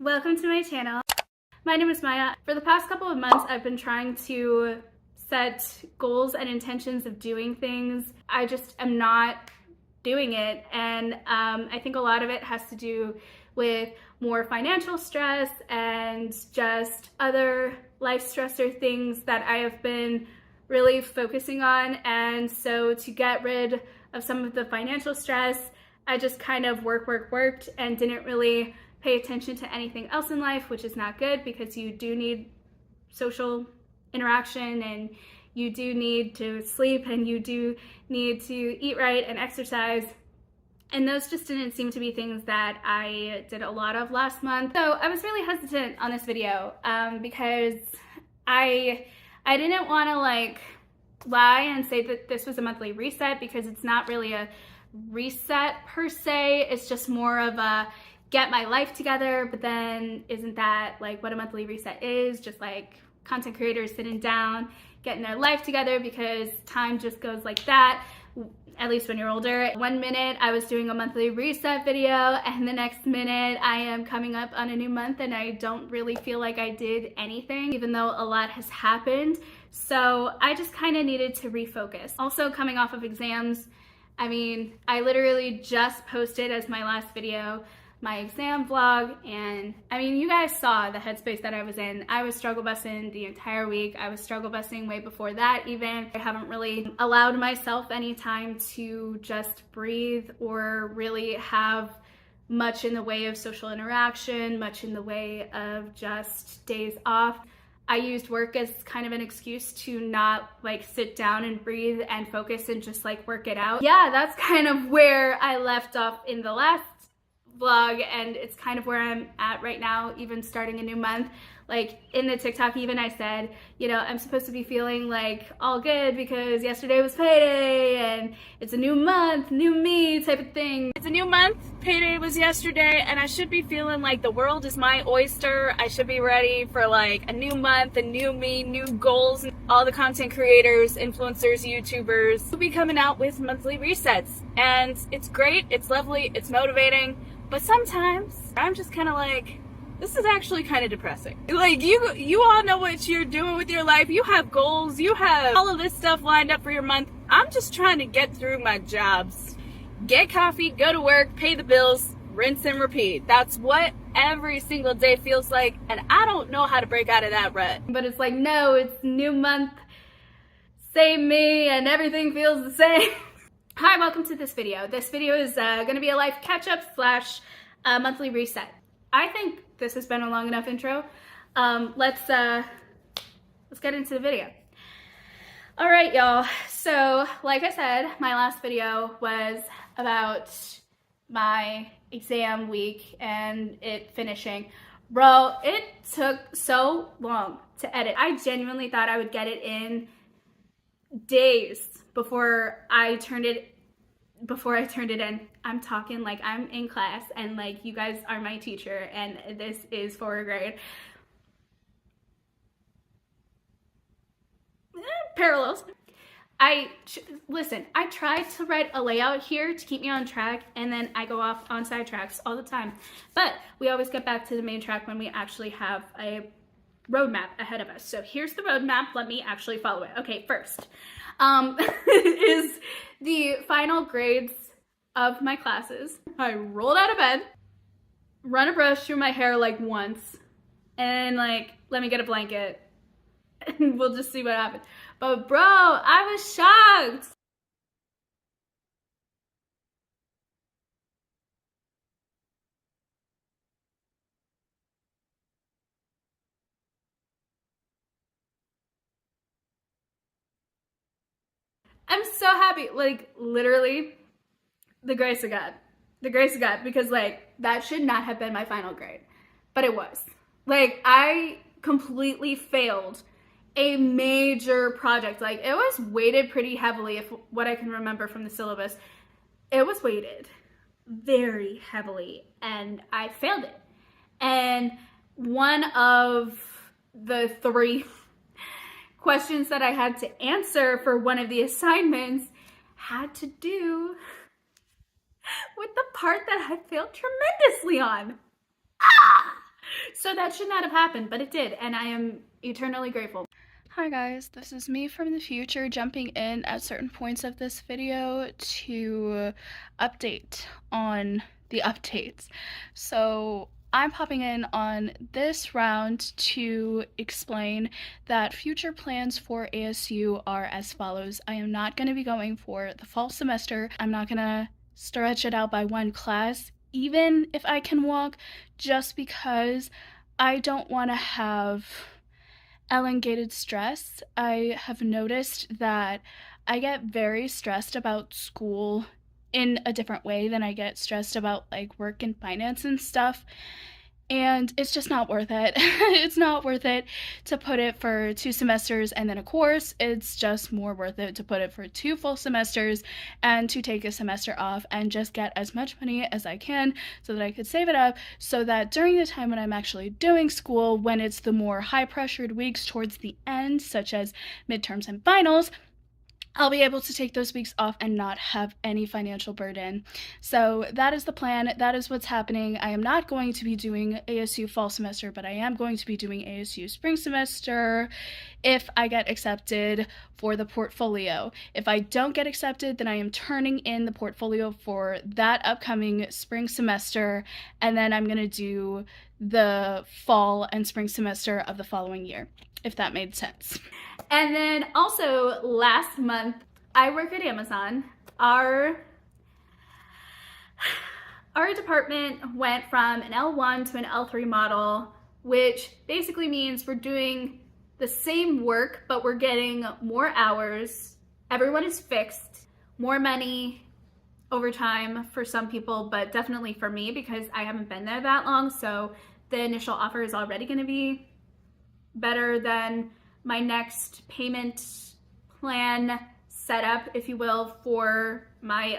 Welcome to my channel. My name is Maya. For the past couple of months, I've been trying to set goals and intentions of doing things. I just am not doing it, and I think a lot of it has to do with more financial stress and just other life stressor things that I have been really focusing on. And so to get rid of some of the financial stress, I just kind of worked and didn't really pay attention to anything else in life, which is not good because you do need social interaction and you do need to sleep and you do need to eat right and exercise. And those just didn't seem to be things that I did a lot of last month. So I was really hesitant on this video because I didn't want to lie and say that this was a monthly reset, because it's not really a reset per se. It's just more of a get my life together. But then isn't that like what a monthly reset is? Just like content creators sitting down, getting their life together, because time just goes like that, at least when you're older. 1 minute I was doing a monthly reset video, and the next minute I am coming up on a new month and I don't really feel like I did anything, even though a lot has happened. So I just kind of needed to refocus. Also, coming off of exams, I mean, I literally just posted as my last video my exam vlog, and I mean, you guys saw the headspace that I was in. I was struggle busing the entire week. I was struggle busing way before that even. I haven't really allowed myself any time to just breathe or really have much in the way of social interaction, much in the way of just days off. I used work as kind of an excuse to not sit down and breathe and focus and just work it out. Yeah, that's kind of where I left off in the last vlog, and it's kind of where I'm at right now, even starting a new month. In the TikTok even, I said, you know, I'm supposed to be feeling all good because yesterday was payday and it's a new month, new me type of thing. It's a new month, payday was yesterday, and I should be feeling like the world is my oyster. I should be ready for a new month, a new me, new goals. All the content creators, influencers, YouTubers will be coming out with monthly resets, and it's great, it's lovely, it's motivating. But sometimes I'm just kind of this is actually kind of depressing. You all know what you're doing with your life. You have goals. You have all of this stuff lined up for your month. I'm just trying to get through my jobs. Get coffee, go to work, pay the bills, rinse and repeat. That's what every single day feels like. And I don't know how to break out of that rut. But it's no, it's new month, same me, and everything feels the same. Hi, welcome to this video. This video is going to be a life catch-up / monthly reset. I think this has been a long enough intro. Let's get into the video. All right, y'all. So, like I said, my last video was about my exam week and it finishing. Bro, it took so long to edit. I genuinely thought I would get it in days before I turned it in. I'm talking like I'm in class and you guys are my teacher and this is 4th grade. Parallels. Listen, I tried to write a layout here to keep me on track, and then I go off on side tracks all the time. But we always get back to the main track when we actually have a roadmap ahead of us. So here's the roadmap. Let me actually follow it. Okay, first is the final grades of my classes. I rolled out of bed, run a brush through my hair once, and let me get a blanket and we'll just see what happens. But bro, I was shocked. I'm so happy, literally, the grace of God. The grace of God, because that should not have been my final grade, but it was. I completely failed a major project. It was weighted pretty heavily, if what I can remember from the syllabus. It was weighted very heavily, and I failed it. And one of the 3 questions that I had to answer for one of the assignments had to do with the part that I failed tremendously on. So that should not have happened, but it did, and I am eternally grateful. Hi guys, this is me from the future jumping in at certain points of this video to update on the updates. So I'm popping in on this round to explain that future plans for ASU are as follows. I am not going to be going for the fall semester. I'm not going to stretch it out by one class, even if I can walk, just because I don't want to have elongated stress. I have noticed that I get very stressed about school in a different way than I get stressed about like work and finance and stuff. And it's just not worth it. It's not worth it to put it for 2 semesters and then a course. It's just more worth it to put it for 2 full semesters and to take a semester off and just get as much money as I can so that I could save it up so that during the time when I'm actually doing school, when it's the more high pressured weeks towards the end, such as midterms and finals, I'll be able to take those weeks off and not have any financial burden. So that is the plan. That is what's happening. I am not going to be doing ASU fall semester, but I am going to be doing ASU spring semester if I get accepted for the portfolio. If I don't get accepted, then I am turning in the portfolio for that upcoming spring semester, and then I'm going to do the fall and spring semester of the following year, if that made sense. And then also last month, I work at Amazon. Our department went from an L1 to an L3 model, which basically means we're doing the same work, but we're getting more hours. Everyone is fixed, more money, overtime for some people, but definitely for me because I haven't been there that long. So the initial offer is already going to be better than my next payment plan setup, if you will, for my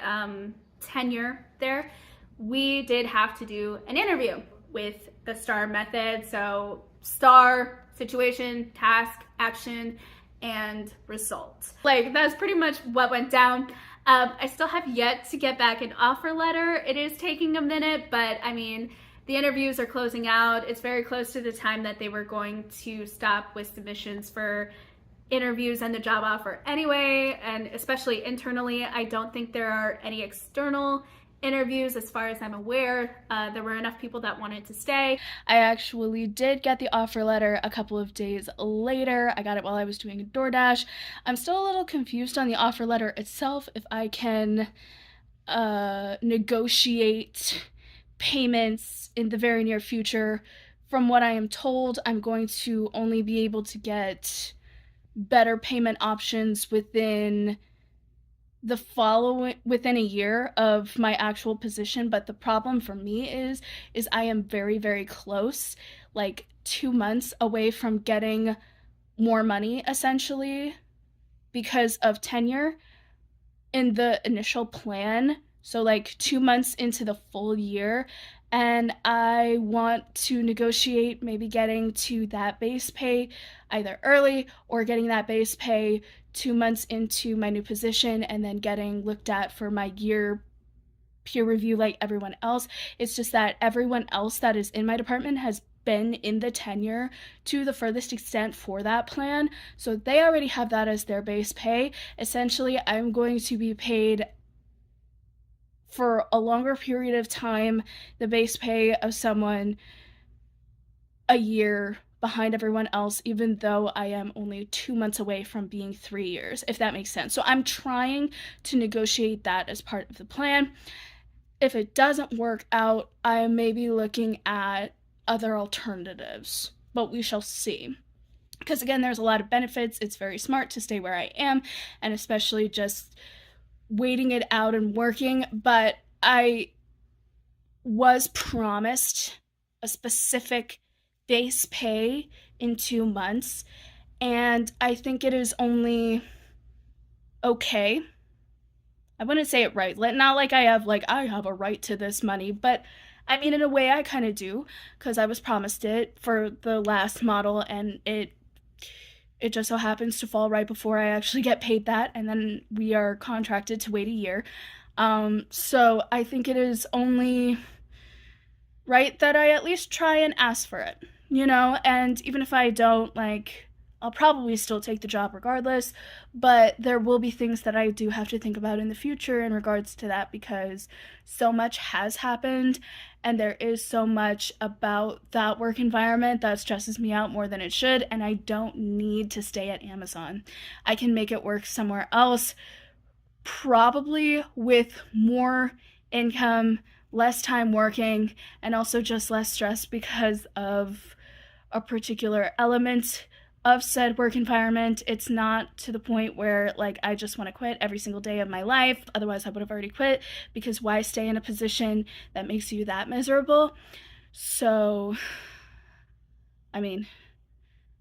tenure there. We did have to do an interview with the STAR method. So STAR, situation, task, action, and result. Like, that's pretty much what went down. I still have yet to get back an offer letter. It is taking a minute, but I mean, the interviews are closing out. It's very close to the time that they were going to stop with submissions for interviews and the job offer anyway, and especially internally. I don't think there are any external interviews as far as I'm aware. There were enough people that wanted to stay. I actually did get the offer letter a couple of days later. I got it while I was doing a DoorDash. I'm still a little confused on the offer letter itself, if I can negotiate payments in the very near future. From what I am told, I'm going to only be able to get better payment options within a year of my actual position. But the problem for me is I am very, very close, like 2 months away from getting more money essentially because of tenure in the initial plan. So like 2 months into the full year, and I want to negotiate maybe getting to that base pay either early or getting that base pay 2 months into my new position and then getting looked at for my year peer review like everyone else. It's just that everyone else that is in my department has been in the tenure to the furthest extent for that plan, so they already have that as their base pay. Essentially, I'm going to be paid for a longer period of time the base pay of someone a year behind everyone else, even though I am only 2 months away from being 3 years, if that makes sense. So I'm trying to negotiate that as part of the plan. If it doesn't work out, I may be looking at other alternatives, but we shall see. Because again, there's a lot of benefits. It's very smart to stay where I am, and especially just waiting it out and working. But I was promised a specific base pay in 2 months, and I think it is only okay. I wouldn't say it right. Not like I have a right to this money, but I mean, in a way I kind of do, because I was promised it for the last model, and it just so happens to fall right before I actually get paid that, and then we are contracted to wait a year. So I think it is only right that I at least try and ask for it. you know, and even if I don't, like, I'll probably still take the job regardless, but there will be things that I do have to think about in the future in regards to that because so much has happened and there is so much about that work environment that stresses me out more than it should, and I don't need to stay at Amazon. I can make it work somewhere else, probably with more income, less time working, and also just less stress because of a particular element of said work environment. It's not to the point where like I just want to quit every single day of my life. Otherwise, I would have already quit because why stay in a position that makes you that miserable? So, I mean,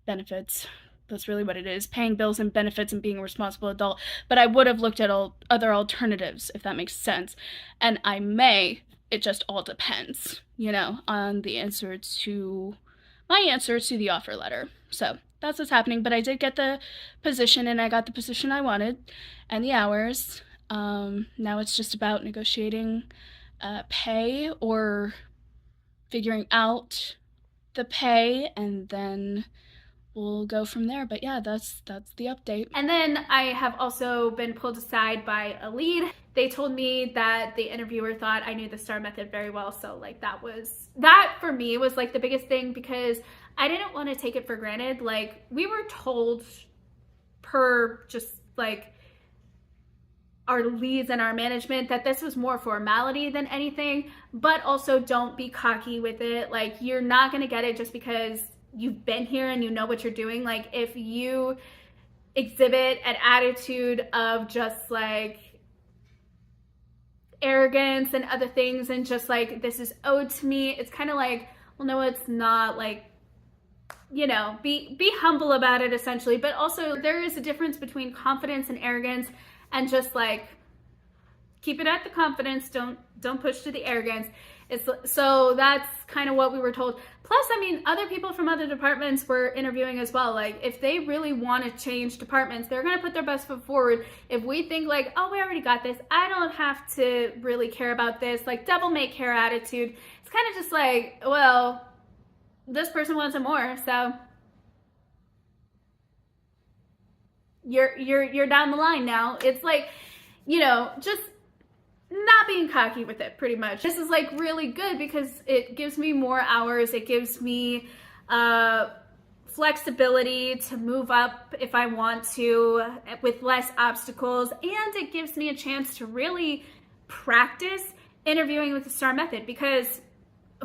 benefits. That's really what it is, paying bills and benefits and being a responsible adult. But I would have looked at other alternatives, if that makes sense. And I may, it just all depends, you know, on the answer to my answer to the offer letter. So that's what's happening. But I did get the position and I got the position I wanted and the hours. Now it's just about negotiating pay or figuring out the pay, and then we'll go from there. But yeah, that's the update. And then I have also been pulled aside by a lead. They told me that the interviewer thought I knew the STAR method very well. So like that for me was like the biggest thing because I didn't want to take it for granted. Like we were told per just like our leads and our management that this was more formality than anything, but also don't be cocky with it. Like you're not going to get it just because you've been here and you know what you're doing. Like if you exhibit an attitude of just like arrogance and other things and just like this is owed to me, it's kind of like, well, no, it's not. Like, you know, be humble about it essentially. But also there is a difference between confidence and arrogance, and just like keep it at the confidence, don't push to the arrogance. So that's kind of what we were told. Plus, I mean, other people from other departments were interviewing as well. Like, if they really want to change departments, they're going to put their best foot forward. If we think like, oh, we already got this, I don't have to really care about this, like devil may care attitude. It's kind of just like, well, this person wants it more, so you're down the line now. It's like, you know, just not being cocky with it, pretty much. This is like really good because it gives me more hours. It gives me flexibility to move up if I want to with less obstacles, and it gives me a chance to really practice interviewing with the STAR method, because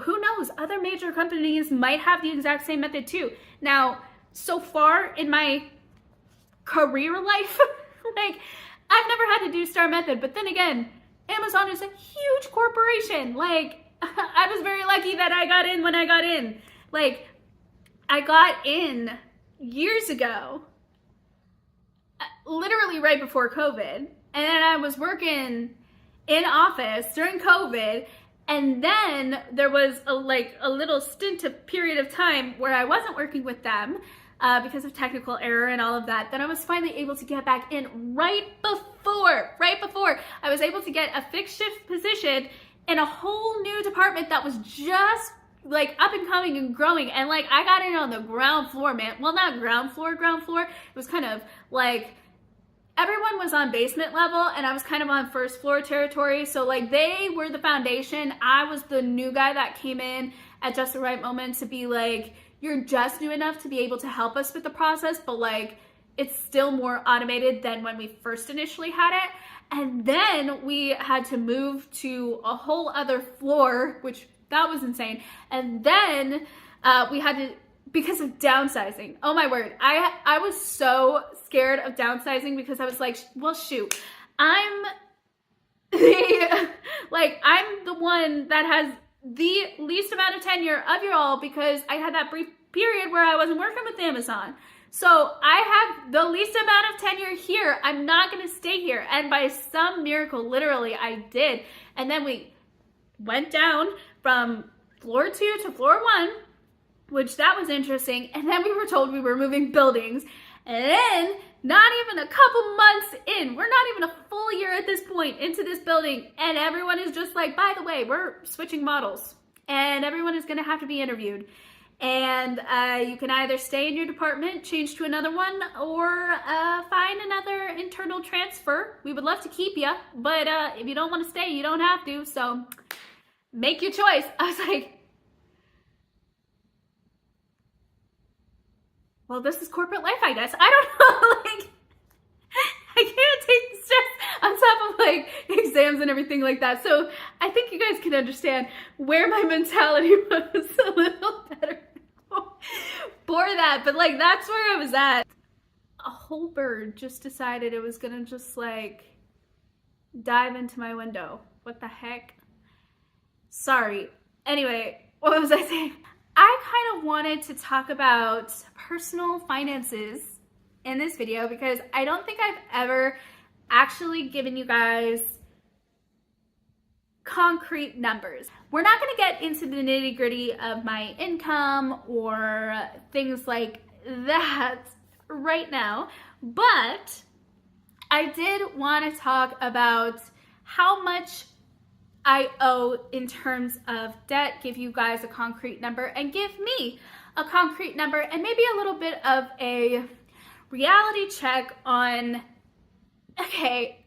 who knows, other major companies might have the exact same method too. Now, so far in my career life, like I've never had to do STAR method, but then again, Amazon is a huge corporation. Like, I was very lucky that I got in when I got in. Like, I got in years ago, literally right before COVID. And then I was working in office during COVID. And then there was a little period of time where I wasn't working with them because of technical error and all of that. Then I was finally able to get back in right before I was able to get a fixed shift position in a whole new department that was just like up and coming and growing. And like I got in on the ground floor, man. Well, not ground floor. It was kind of like everyone was on basement level and I was kind of on first floor territory. So like they were the foundation. I was the new guy that came in at just the right moment to be like, you're just new enough to be able to help us with the process, but like it's still more automated than when we first initially had it. And then we had to move to a whole other floor, which that was insane. And then we had to, because of downsizing. Oh my word. I was so scared of downsizing because I was like, well, shoot, I'm the one that has the least amount of tenure of you all because I had that brief period where I wasn't working with Amazon. So I have the least amount of tenure here. I'm not going to stay here. And by some miracle, literally, I did. And then we went down from floor 2 to floor 1, which that was interesting. And then we were told we were moving buildings. And then, not even a couple months in, we're not even a full year at this point into this building, and everyone is just like, by the way, we're switching models, and everyone is going to have to be interviewed. And you can either stay in your department, change to another one, or find another internal transfer. We would love to keep you, but if you don't want to stay, you don't have to. So make your choice. I was like, well, this is corporate life, I guess. I don't know. Like, I can't take the stress on top of like exams and everything like that. So I think you guys can understand where my mentality was a little better for that. But like, that's where I was at. A whole bird just decided it was gonna just like dive into my window. What the heck? Sorry. Anyway, what was I saying? I kind of wanted to talk about personal finances in this video because I don't think I've ever actually given you guys concrete numbers. We're not going to get into the nitty-gritty of my income or things like that right now, but I did want to talk about how much I owe in terms of debt, give you guys a concrete number, and give me a concrete number, and maybe a little bit of a reality check on, okay,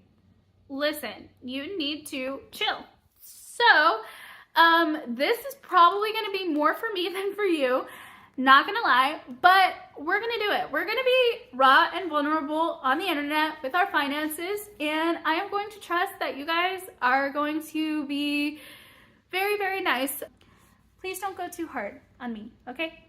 listen, you need to chill. So, this is probably going to be more for me than for you, not gonna lie, but we're gonna do it. We're gonna be raw and vulnerable on the internet with our finances, and I am going to trust that you guys are going to be very, very nice. Please don't go too hard on me, okay?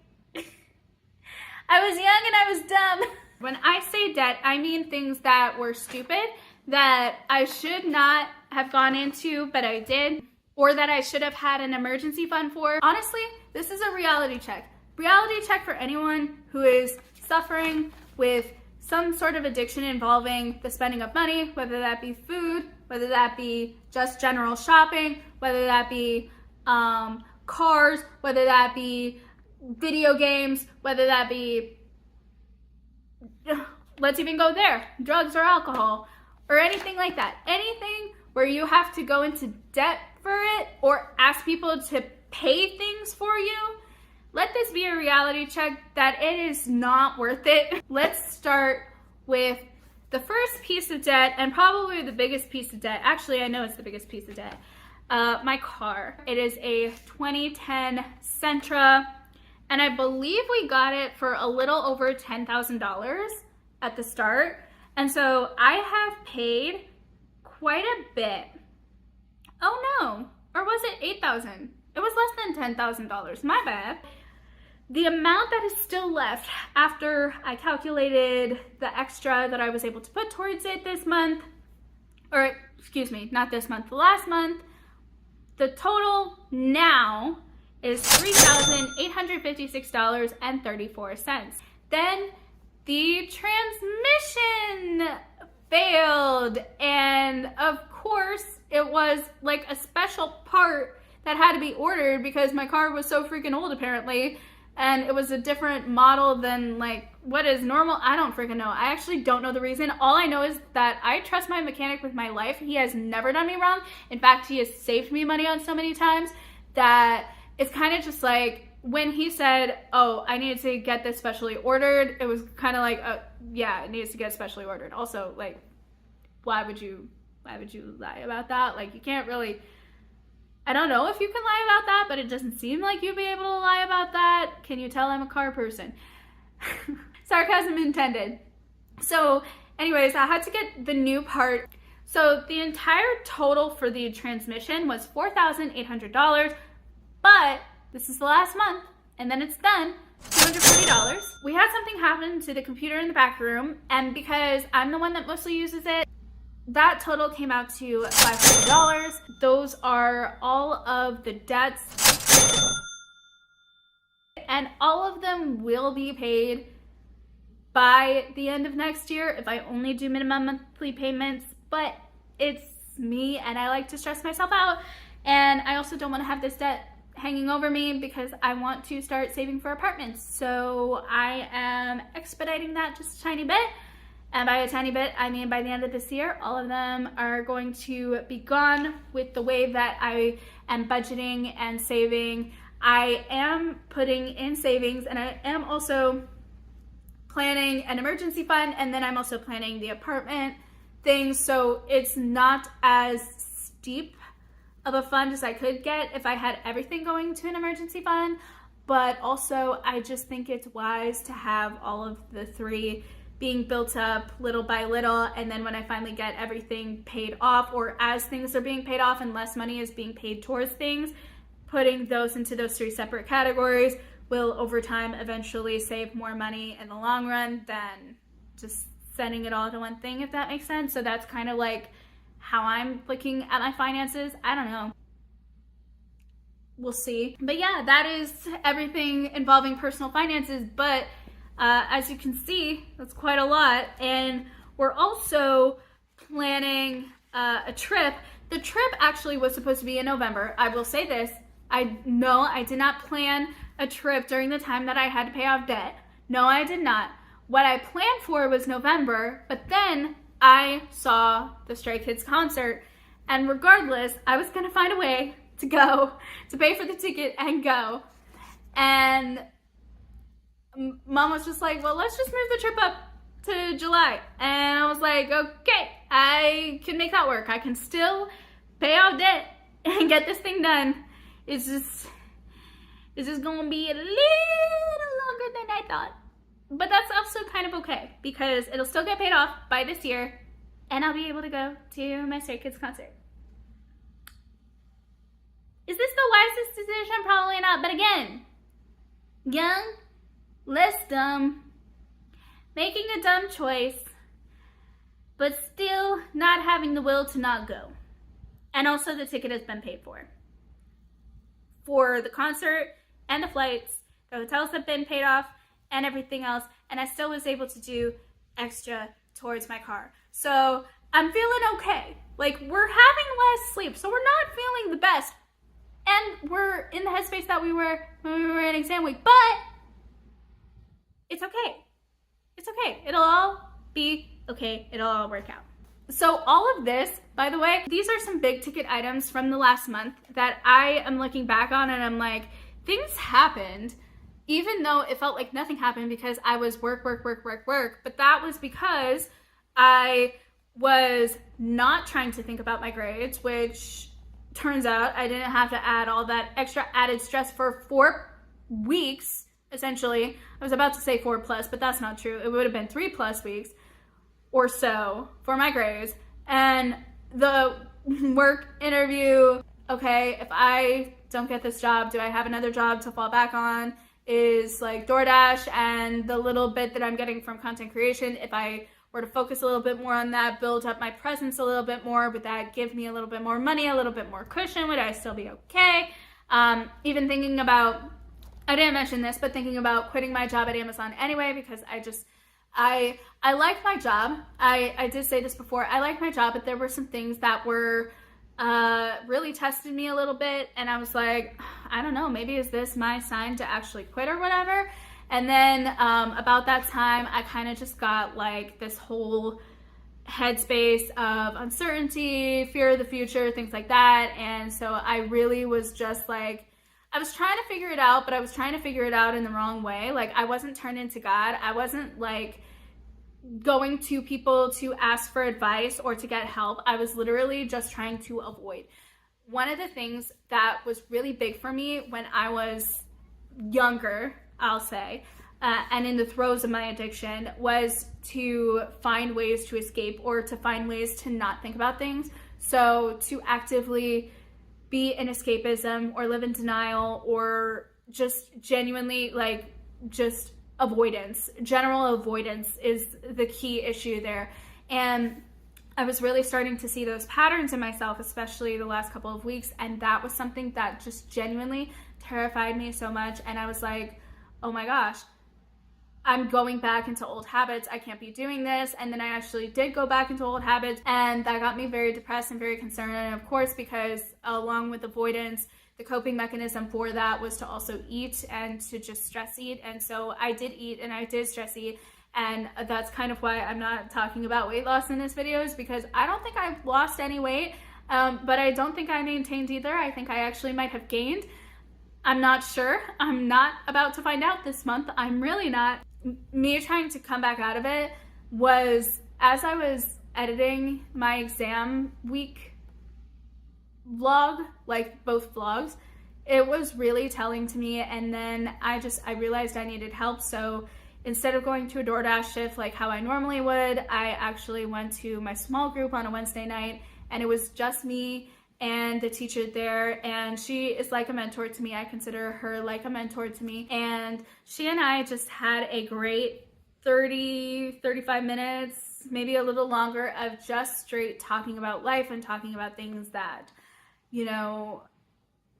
I was young and I was dumb. When I say debt, I mean things that were stupid, that I should not have gone into, but I did, or that I should have had an emergency fund for. Honestly, this is a reality check. Reality check for anyone who is suffering with some sort of addiction involving the spending of money, whether that be food, whether that be just general shopping, whether that be cars, whether that be video games, whether that be, let's even go there, drugs or alcohol, or anything like that. Anything where you have to go into debt for it or ask people to pay things for you. Let this be a reality check that it is not worth it. Let's start with the first piece of debt, and probably the biggest piece of debt. Actually, I know it's the biggest piece of debt. My car. It is a 2010 Sentra, and I believe we got it for a little over $10,000 at the start. And so I have paid quite a bit. Oh no, or was it $8,000? It was less than $10,000, my bad. The amount that is still left after I calculated the extra that I was able to put towards it this month, or excuse me, not this month, the last month, the total now is $3,856.34. Then the transmission failed, and of course it was like a special part that had to be ordered because my car was so freaking old apparently, and it was a different model than like what is normal. I don't freaking know. I actually don't know the reason. All I know is that I trust my mechanic with my life. He has never done me wrong. In fact, he has saved me money on so many times that it's kind of just like when he said, oh, I needed to get this specially ordered, it was kind of like, yeah, it needs to get specially ordered. Also, like, why would you lie about that? Like, you can't really, I don't know if you can lie about that, but it doesn't seem like you'd be able to lie about that. Can you tell I'm a car person? Sarcasm intended. So anyways, I had to get the new part. So the entire total for the transmission was $4,800, but this is the last month and then it's done, $240. We had something happen to the computer in the back room, and because I'm the one that mostly uses it, that total came out to $500. Those are all of the debts, and all of them will be paid by the end of next year if I only do minimum monthly payments. But it's me, and I like to stress myself out, and I also don't want to have this debt hanging over me because I want to start saving for apartments. So I am expediting that just a tiny bit. And by a tiny bit, I mean by the end of this year, all of them are going to be gone with the way that I am budgeting and saving. I am putting in savings, and I am also planning an emergency fund, and then I'm also planning the apartment thing, so it's not as steep of a fund as I could get if I had everything going to an emergency fund. But also I just think it's wise to have all of the three being built up little by little, and then when I finally get everything paid off, or as things are being paid off and less money is being paid towards things, putting those into those three separate categories will over time eventually save more money in the long run than just sending it all to one thing, if that makes sense. So that's kind of like how I'm looking at my finances. I don't know. We'll see. But yeah, that is everything involving personal finances. But as you can see, that's quite a lot. And we're also planning a trip. The trip actually was supposed to be in November. I will say this. I did not plan a trip during the time that I had to pay off debt. No, I did not. What I planned for was November, but then I saw the Stray Kids concert, and regardless, I was gonna find a way to go, to pay for the ticket and go. And Mom was just like, well, let's just move the trip up to July. And I was like, okay, I can make that work. I can still pay off debt and get this thing done. It's just gonna be a little longer than I thought. But that's also kind of okay, because it'll still get paid off by this year, and I'll be able to go to my Stray Kids concert. Is this the wisest decision? Probably not. But again, young, less dumb, making a dumb choice, but still not having the will to not go. And also the ticket has been paid for the concert and the flights. The hotels have been paid off and everything else, and I still was able to do extra towards my car. So I'm feeling okay. Like, we're having less sleep, so we're not feeling the best, and we're in the headspace that we were when we were in exam week, but it's okay. It's okay. It'll all be okay. It'll all work out. So all of this, by the way, these are some big ticket items from the last month that I am looking back on, and I'm like, things happened, even though it felt like nothing happened because I was work. But that was because I was not trying to think about my grades, which turns out I didn't have to add all that extra added stress for 4 weeks, essentially. I was about to say 4+, but that's not true. It would have been 3+ weeks or so for my grades. And the work interview, okay, if I don't get this job, do I have another job to fall back on? Is like DoorDash and the little bit that I'm getting from content creation. If I were to focus a little bit more on that, build up my presence a little bit more, would that give me a little bit more money, a little bit more cushion? Would I still be okay? Even thinking about, I didn't mention this, but thinking about quitting my job at Amazon anyway, because I like my job. I did say this before. I like my job, but there were some things that were really tested me a little bit, and I was like, I don't know, maybe is this my sign to actually quit or whatever? And then about that time, I kind of just got like this whole headspace of uncertainty, fear of the future, things like that. And so I really was just like, I was trying to figure it out, but I was trying to figure it out in the wrong way. Like, I wasn't turned into God. I wasn't like going to people to ask for advice or to get help. I was literally just trying to avoid. One of the things that was really big for me when I was younger, I'll say, and in the throes of my addiction, was to find ways to escape or to find ways to not think about things. So to actively be in escapism or live in denial, or just genuinely like just avoidance. General avoidance is the key issue there. And I was really starting to see those patterns in myself, especially the last couple of weeks. And that was something that just genuinely terrified me so much. And I was like, oh my gosh, I'm going back into old habits. I can't be doing this. And then I actually did go back into old habits, and that got me very depressed and very concerned. And of course, because along with avoidance, the coping mechanism for that was to also eat and to just stress eat. And so I did eat and I did stress eat. And that's kind of why I'm not talking about weight loss in this video, is because I don't think I've lost any weight, but I don't think I maintained either. I think I actually might have gained. I'm not sure. I'm not about to find out this month. I'm really not. Me trying to come back out of it was, as I was editing my exam week vlog, like both vlogs, it was really telling to me. And then I realized I needed help. So instead of going to a DoorDash shift like how I normally would, I actually went to my small group on a Wednesday night, and it was just me and the teacher there, and she is like a mentor to me. I consider her like a mentor to me, and she and I just had a great 35 minutes, maybe a little longer, of just straight talking about life and talking about things that, you know,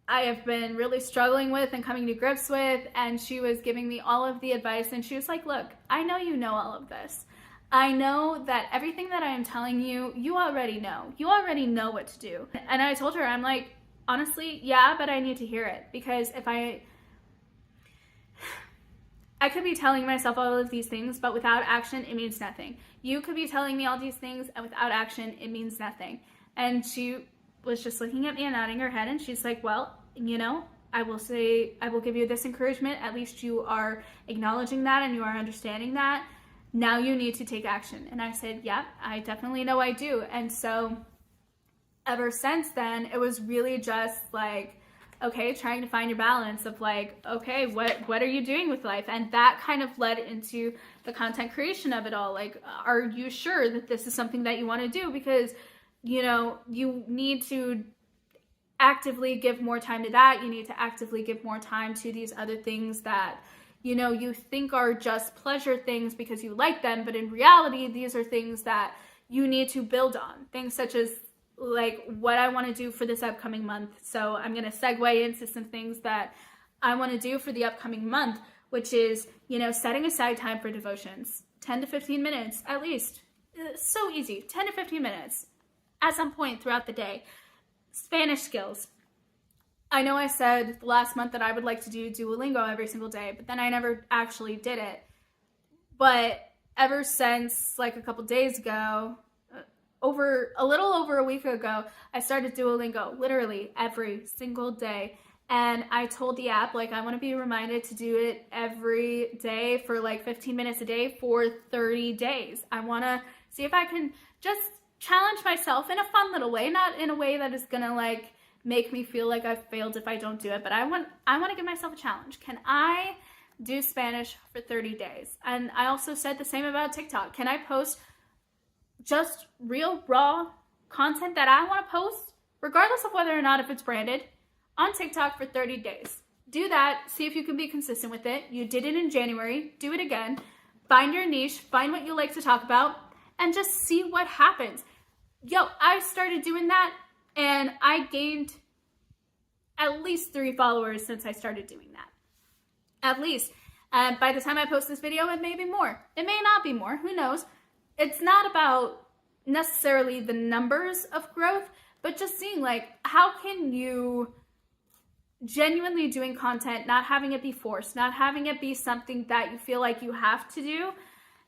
I have been really struggling with and coming to grips with. And she was giving me all of the advice, and she was like, look, I know you know all of this. I know that everything that I am telling you, you already know. You already know what to do. And I told her, I'm like, honestly, yeah, but I need to hear it, because if I could be telling myself all of these things, but without action, it means nothing. You could be telling me all these things, and without action, it means nothing. And she was just looking at me and nodding her head, and she's like, well, you know, I will give you this encouragement. At least you are acknowledging that and you are understanding that. Now you need to take action. And I said, yeah, I definitely know I do. And so ever since then, it was really just like, okay, trying to find your balance of like, okay, what are you doing with life? And that kind of led into the content creation of it all. Like, are you sure that this is something that you want to do? Because, you know, you need to actively give more time to that. You need to actively give more time to these other things that, you know, you think are just pleasure things because you like them, but in reality, these are things that you need to build on. Things such as like what I want to do for this upcoming month. So I'm going to segue into some things that I want to do for the upcoming month, which is, you know, setting aside time for devotions, 10 to 15 minutes at least. It's so easy, 10 to 15 minutes at some point throughout the day. Spanish skills. I know I said last month that I would like to do Duolingo every single day, but then I never actually did it. But ever since like a couple days ago, a little over a week ago, I started Duolingo literally every single day. And I told the app, like, I want to be reminded to do it every day for like 15 minutes a day for 30 days. I want to see if I can just challenge myself in a fun little way, not in a way that is gonna like make me feel like I've failed if I don't do it, but I want to give myself a challenge. Can I do Spanish for 30 days? And I also said the same about TikTok. Can I post just real raw content that I want to post, regardless of whether or not if it's branded, on TikTok for 30 days? Do that, see if you can be consistent with it. You did it in January, do it again. Find your niche, find what you like to talk about, and just see what happens. Yo, I started doing that, and I gained at least 3 followers since I started doing that. At least. And by the time I post this video, it may be more. It may not be more. Who knows? It's not about necessarily the numbers of growth, but just seeing like, how can you genuinely doing content, not having it be forced, not having it be something that you feel like you have to do.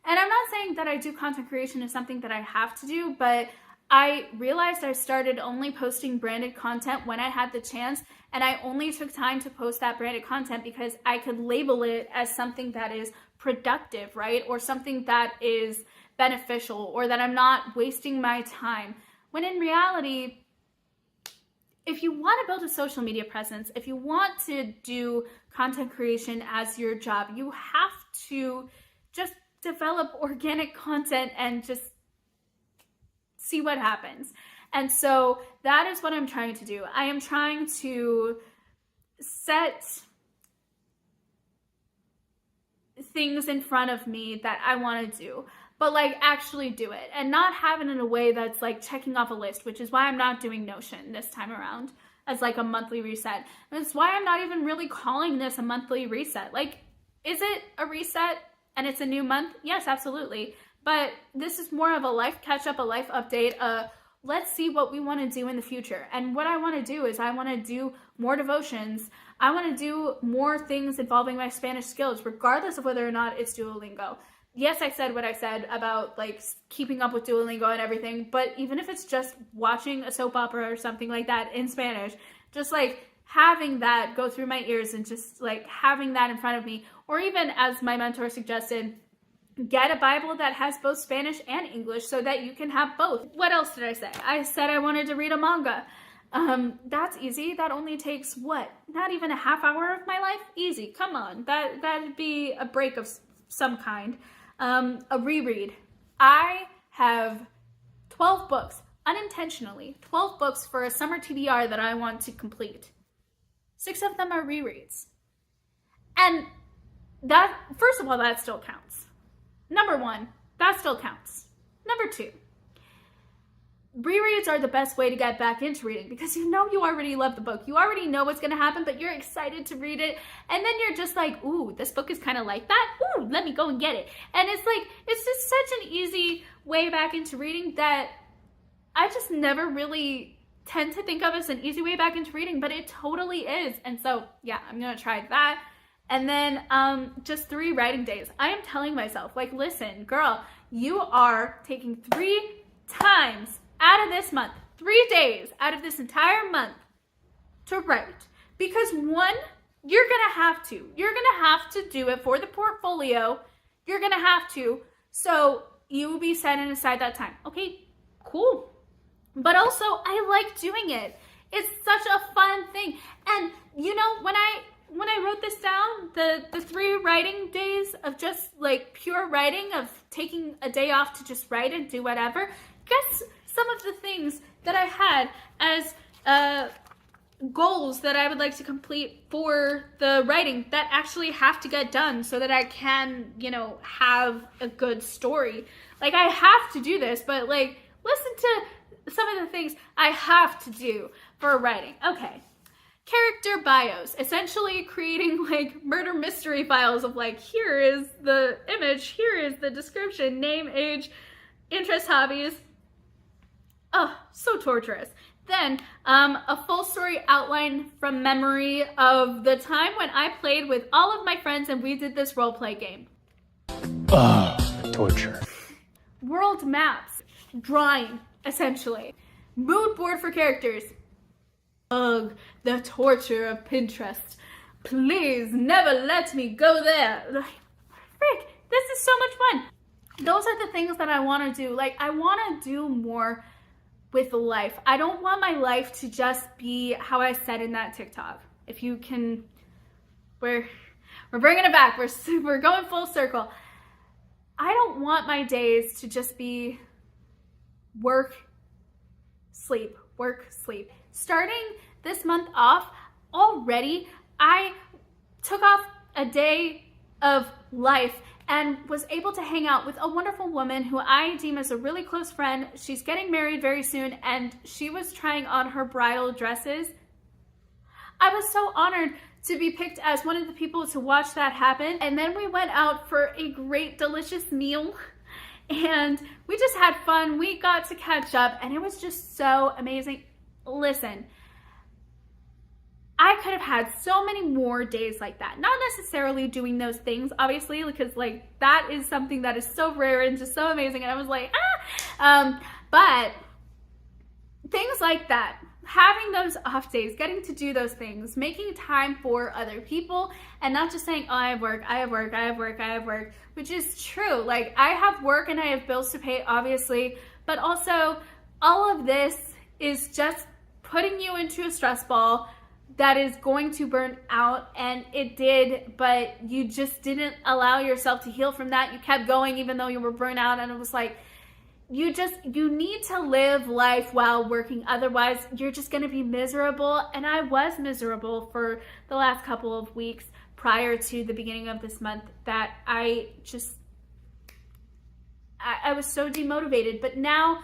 And I'm not saying that I do content creation as something that I have to do, but I realized I started only posting branded content when I had the chance, and I only took time to post that branded content because I could label it as something that is productive, right? Or something that is beneficial, or that I'm not wasting my time. When in reality, if you want to build a social media presence, if you want to do content creation as your job, you have to just develop organic content and just see what happens. And so that is what I'm trying to do. I am trying to set things in front of me that I want to do, but like actually do it, and not have it in a way that's like checking off a list, which is why I'm not doing Notion this time around as like a monthly reset. And it's why I'm not even really calling this a monthly reset. Like, is it a reset and it's a new month? Yes, absolutely. But this is more of a life catch up, a life update, let's see what we want to do in the future. And what I want to do is I want to do more devotions. I want to do more things involving my Spanish skills, regardless of whether or not it's Duolingo. Yes, I said what I said about like keeping up with Duolingo and everything, but even if it's just watching a soap opera or something like that in Spanish, just like having that go through my ears and just like having that in front of me, or even as my mentor suggested, get a Bible that has both Spanish and English so that you can have both. What else did I say? I said I wanted to read a manga. That's easy. That only takes what? Not even a half hour of my life? Easy. Come on. That'd be a break of some kind. A reread. I have 12 books, unintentionally, 12 books for a summer TBR that I want to complete. 6 of them are rereads. And that, first of all, that still counts. Number 1, that still counts. Number 2, rereads are the best way to get back into reading because you know you already love the book. You already know what's going to happen, but you're excited to read it. And then you're just like, ooh, this book is kind of like that. Ooh, let me go and get it. And it's like, it's just such an easy way back into reading that I just never really tend to think of as an easy way back into reading, but it totally is. And so, yeah, I'm going to try that. And then just 3 writing days. I am telling myself, like, listen, girl, you are taking 3 times out of this month, 3 days out of this entire month to write. Because 1, you're going to have to. You're going to have to do it for the portfolio. You're going to have to. So you will be setting aside that time. Okay, cool. But also, I like doing it. It's such a fun thing. And, you know, when I wrote this down, the 3 writing days of just like pure writing, of taking a day off to just write and do whatever, guess some of the things that I had as goals that I would like to complete for the writing that actually have to get done so that I can, you know, have a good story. Like, I have to do this, but like, listen to some of the things I have to do for writing. Okay. Character bios, essentially creating like murder mystery files of like, here is the image, here is the description, name, age, interests, hobbies. Oh, so torturous. Then a full story outline from memory of the time when I played with all of my friends and we did this role play game. Torture. World maps, drawing, essentially. Mood board for characters. Ugh, the torture of Pinterest. Please never let me go there. Like, frick, this is so much fun. Those are the things that I want to do. Like, I want to do more with life. I don't want my life to just be how I said in that TikTok. If you can, we're bringing it back. We're going full circle. I don't want my days to just be work, sleep, work, sleep. Starting this month off, already I took off a day of life and was able to hang out with a wonderful woman who I deem as a really close friend. She's getting married very soon, and she was trying on her bridal dresses. I was so honored to be picked as one of the people to watch that happen. And then we went out for a great, delicious meal. And we just had fun. We got to catch up, and it was just so amazing. Listen, I could have had so many more days like that. Not necessarily doing those things, obviously, because like that is something that is so rare and just so amazing. And I was like, but things like that, having those off days, getting to do those things, making time for other people, and not just saying, oh, I have work, I have work, I have work, I have work, which is true. Like, I have work and I have bills to pay, obviously, but also all of this is just putting you into a stress ball that is going to burn out, and it did, but you just didn't allow yourself to heal from that. You kept going even though you were burnt out, and it was like, you need to live life while working. Otherwise, you're just going to be miserable. And I was miserable for the last couple of weeks prior to the beginning of this month, that I was so demotivated. But now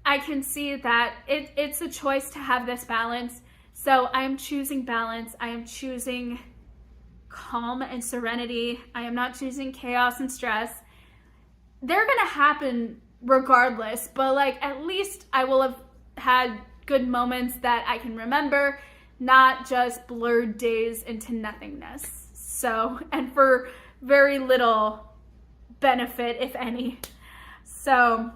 I can see that it's a choice to have this balance. So I am choosing balance. I am choosing calm and serenity. I am not choosing chaos and stress. They're going to happen regardless, but like, at least I will have had good moments that I can remember, not just blurred days into nothingness. So, and for very little benefit, if any. So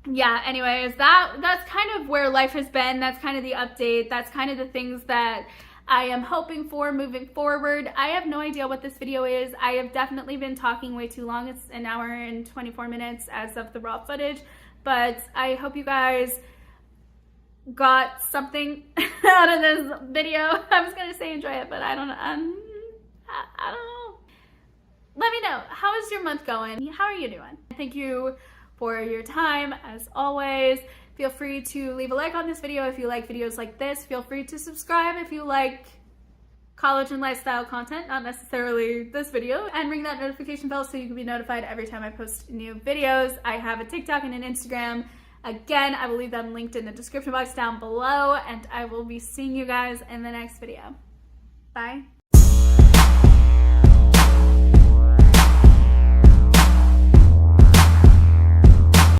yeah, anyways, that's kind of where life has been. That's kind of the update. That's kind of the things that I am hoping for moving forward. I have no idea what this video is. I have definitely been talking way too long. It's an hour and 24 minutes as of the raw footage, but I hope you guys got something out of this video. I was gonna say enjoy it, but I don't know. I don't know. Let me know. How is your month going? How are you doing? Thank you for your time, as always. Feel free to leave a like on this video if you like videos like this. Feel free to subscribe if you like college and lifestyle content, not necessarily this video, and ring that notification bell so you can be notified every time I post new videos. I have a TikTok and an Instagram. Again, I will leave them linked in the description box down below, and I will be seeing you guys in the next video. Bye.